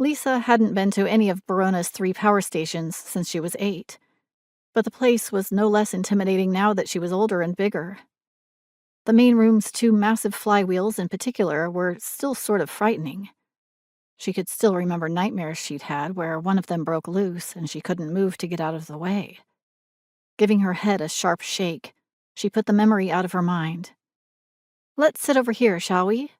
Lisa hadn't been to any of Barona's 3 power stations since she was 8, but the place was no less intimidating now that she was older and bigger. The main room's 2 massive flywheels in particular were still sort of frightening. She could still remember nightmares she'd had where one of them broke loose and she couldn't move to get out of the way. Giving her head a sharp shake, she put the memory out of her mind. "Let's sit over here, shall we?"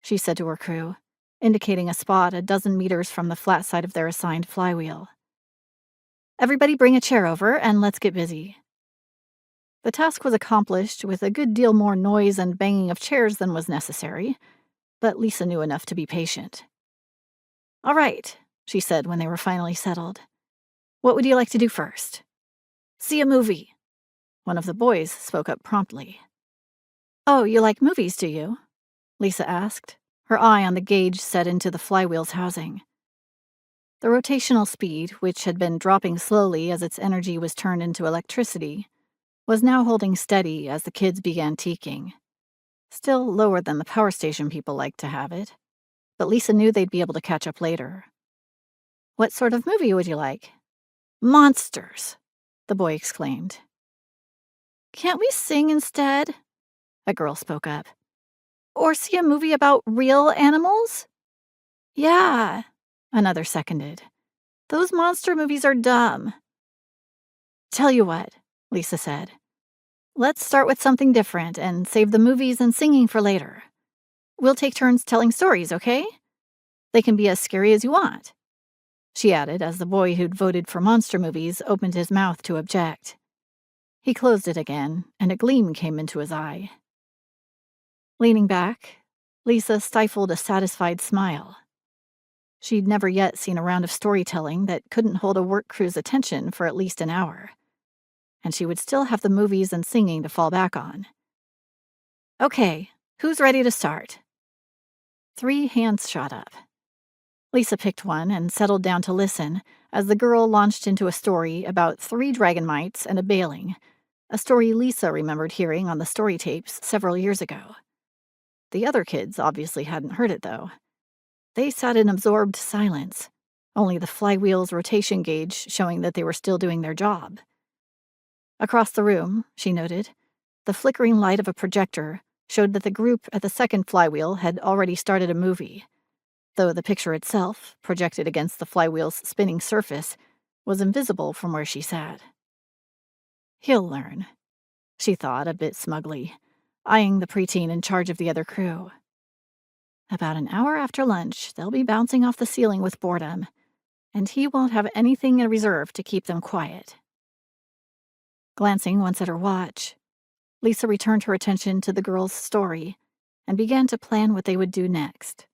she said to her crew, indicating a spot a dozen meters from the flat side of their assigned flywheel. "Everybody bring a chair over and let's get busy." The task was accomplished with a good deal more noise and banging of chairs than was necessary, but Lisa knew enough to be patient. "All right," she said when they were finally settled. "What would you like to do first?" "See a movie." One of the boys spoke up promptly. "Oh, you like movies, do you?" Lisa asked, her eye on the gauge set into the flywheel's housing. The rotational speed, which had been dropping slowly as its energy was turned into electricity, was now holding steady as the kids began teeking. Still lower than the power station people liked to have it, but Lisa knew they'd be able to catch up later. "What sort of movie would you like?" "Monsters," the boy exclaimed. "Can't we sing instead?" a girl spoke up. "Or see a movie about real animals?" "Yeah," another seconded. "Those monster movies are dumb." "Tell you what," Lisa said. "Let's start with something different and save the movies and singing for later. We'll take turns telling stories, okay? They can be as scary as you want," she added as the boy who'd voted for monster movies opened his mouth to object. He closed it again, and a gleam came into his eye. Leaning back, Lisa stifled a satisfied smile. She'd never yet seen a round of storytelling that couldn't hold a work crew's attention for at least an hour, and she would still have the movies and singing to fall back on. "Okay, who's ready to start?" 3 hands shot up. Lisa picked one and settled down to listen as the girl launched into a story about 3 dragon mites and a baling, a story Lisa remembered hearing on the story tapes several years ago. The other kids obviously hadn't heard it, though. They sat in absorbed silence, only the flywheel's rotation gauge showing that they were still doing their job. Across the room, she noted, the flickering light of a projector showed that the group at the second flywheel had already started a movie, though the picture itself, projected against the flywheel's spinning surface, was invisible from where she sat. "He'll learn," she thought a bit smugly, eyeing the preteen in charge of the other crew. "About an hour after lunch, they'll be bouncing off the ceiling with boredom, and he won't have anything in reserve to keep them quiet." Glancing once at her watch, Lisa returned her attention to the girl's story and began to plan what they would do next.